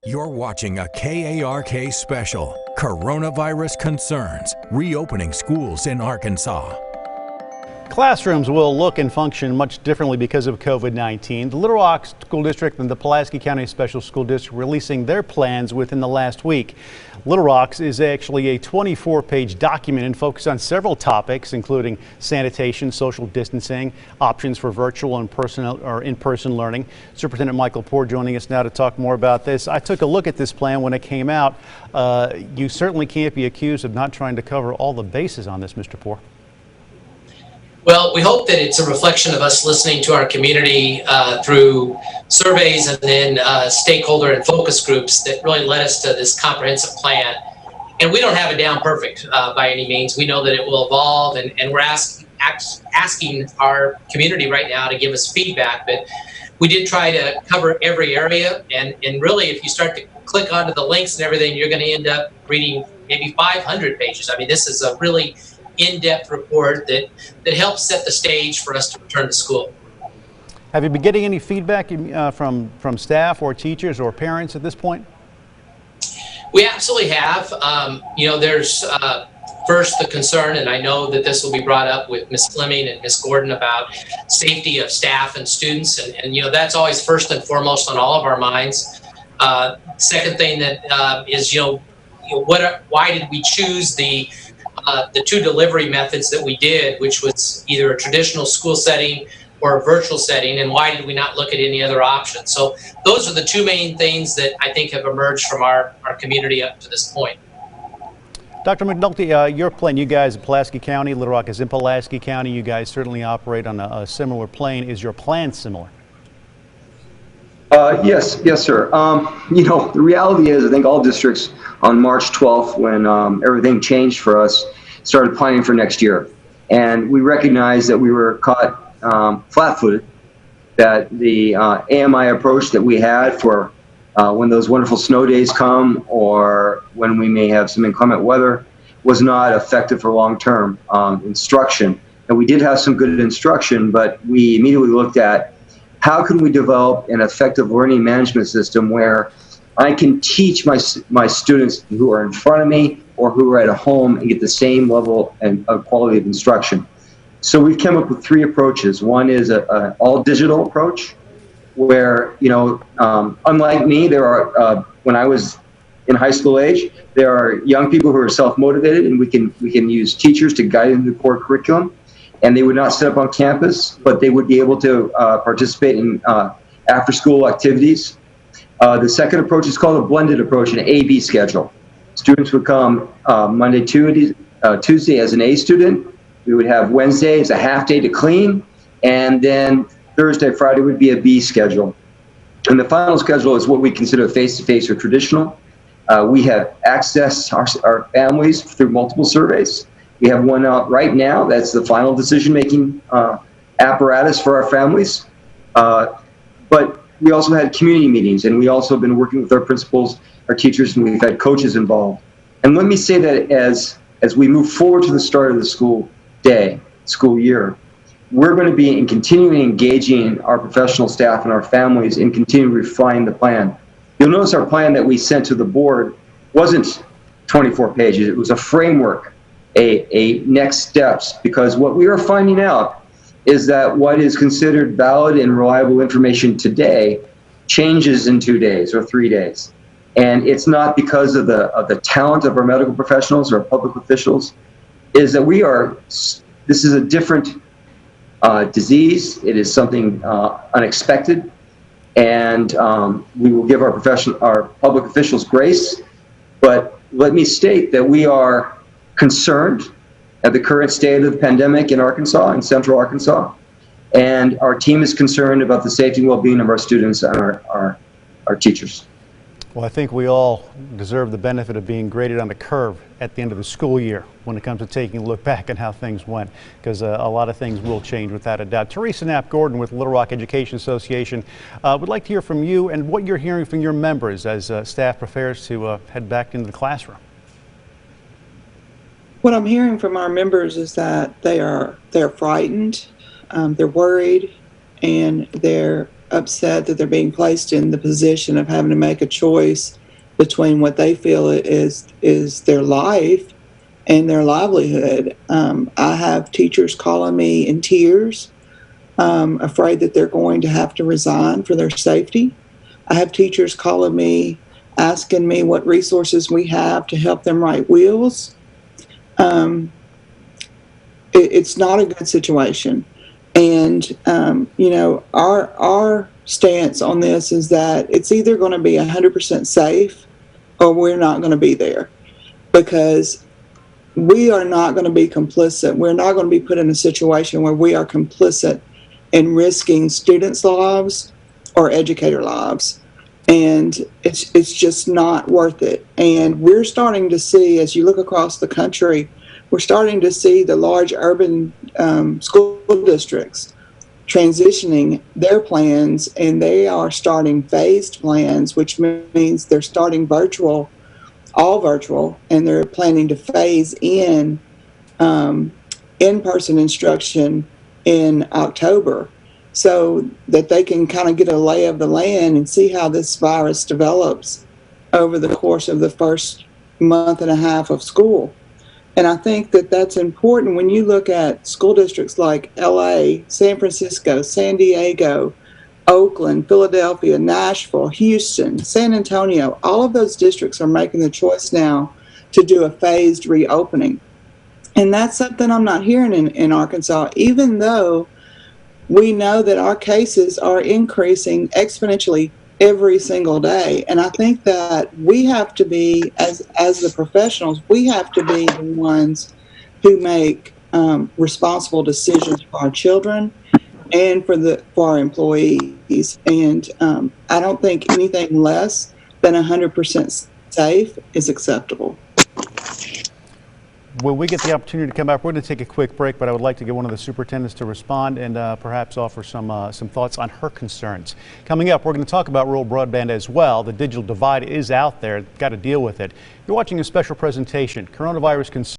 You're watching a KARK special, Coronavirus Concerns, Reopening Schools in Arkansas. Classrooms will look and function much differently because of COVID-19. The Little Rock School District and the Pulaski County Special School District releasing their plans within the last week. Little Rock's is actually a 24-page document and focused on several topics, including sanitation, social distancing, options for virtual and in-person learning. Superintendent Michael Poore joining us now to talk more about this. I took a look at this plan when it came out. You certainly can't be accused of not trying to cover all the bases on this, Mr. Poore. Well, we hope that it's a reflection of us listening to our community through surveys and then stakeholder and focus groups that really led us to this comprehensive plan. And we don't have it down perfect by any means. We know that it will evolve, and we're asking our community right now to give us feedback. But we did try to cover every area, and really, if you start to click onto the links and everything, you're going to end up reading maybe 500 pages. I mean, this is a really in-depth report that helps set the stage for us to return to school. Have you been getting any feedback from staff or teachers or parents at this point? We absolutely have. There's first the concern, and I know that this will be brought up with Ms. Fleming and Ms. Gordon about safety of staff and students, and that's always first and foremost on all of our minds. Second thing that is why did we choose the two delivery methods that we did, which was either a traditional school setting or a virtual setting, and why did we not look at any other options? So those are the two main things that I think have emerged from our community up to this point. Dr. McNulty, your plan, you guys in Pulaski County, Little Rock is in Pulaski County, you guys certainly operate on a similar plane. Is your plan similar? Yes, sir. The reality is I think all districts on March 12th, when everything changed for us, started planning for next year. And we recognized that we were caught flat-footed, that the AMI approach that we had for when those wonderful snow days come or when we may have some inclement weather was not effective for long-term instruction. And we did have some good instruction, but we immediately looked at how can we develop an effective learning management system where I can teach my students who are in front of me or who are at home and get the same level and quality of instruction. So we've come up with three approaches. One is an all-digital approach, where unlike me, there are when I was in high school age, there are young people who are self-motivated, and we can use teachers to guide them through the core curriculum. And they would not set up on campus, but they would be able to participate in after-school activities. The second approach is called a blended approach, an A-B schedule. Students would come Monday, Tuesday as an A student. We would have Wednesday as a half day to clean, and then Thursday, Friday would be a B schedule. And the final schedule is what we consider face-to-face or traditional. We have accessed our families through multiple surveys. We have one out right now. That's the final decision-making apparatus for our families. But we also had community meetings, and we also have been working with our principals, our teachers, and we've had coaches involved. And let me say that as we move forward to the start of the school year, we're going to be continuing engaging our professional staff and our families and continue to refine the plan. You'll notice our plan that we sent to the board wasn't 24 pages. It was a framework, a next steps, because what we are finding out is that what is considered valid and reliable information today changes in 2 days or 3 days. And it's not because of the talent of our medical professionals or public officials, is that this is a different disease. It is something unexpected, and we will give our public officials grace. But let me state that we are concerned at the current state of the pandemic in Arkansas, in central Arkansas, and our team is concerned about the safety and well-being of our students and our teachers. Well, I think we all deserve the benefit of being graded on the curve at the end of the school year when it comes to taking a look back at how things went, because a lot of things will change without a doubt. TERESA KNAPP Gordon with Little Rock Education Association would like to hear from you and what you're hearing from your members as staff prepares to head back into the classroom. What I'm hearing from our members is that they're frightened, they're worried, and they're upset that they're being placed in the position of having to make a choice between what they feel is their life and their livelihood. I have teachers calling me in tears, afraid that they're going to have to resign for their safety. I have teachers calling me, asking me what resources we have to help them write wills. It's not a good situation. And, you know, our stance on this is that it's either going to be 100% safe or we're not going to be there, because we are not going to be complicit. We're not going to be put in a situation where we are complicit in risking students' lives or educator lives. And it's just not worth it. And we're starting to see, as you look across the country, we're starting to see the large urban school districts transitioning their plans, and they are starting phased plans, which means they're starting virtual, all virtual, and they're planning to phase in in-person instruction in October, so that they can kind of get a lay of the land and see how this virus develops over the course of the first month and a half of school. And I think that that's important when you look at school districts like LA, San Francisco, San Diego, Oakland, Philadelphia, Nashville, Houston, San Antonio. All of those districts are making the choice now to do a phased reopening. And that's something I'm not hearing in Arkansas, even though we know that our cases are increasing exponentially every single day. And I think that we have to be, as the professionals, we have to be the ones who make responsible decisions for our children and for our employees. And I don't think anything less than 100% safe is acceptable. When we get the opportunity to come back, we're going to take a quick break, but I would like to get one of the superintendents to respond and perhaps offer some thoughts on her concerns. Coming up, we're going to talk about rural broadband as well. The digital divide is out there. Got to deal with it. You're watching a special presentation, Coronavirus Concerns.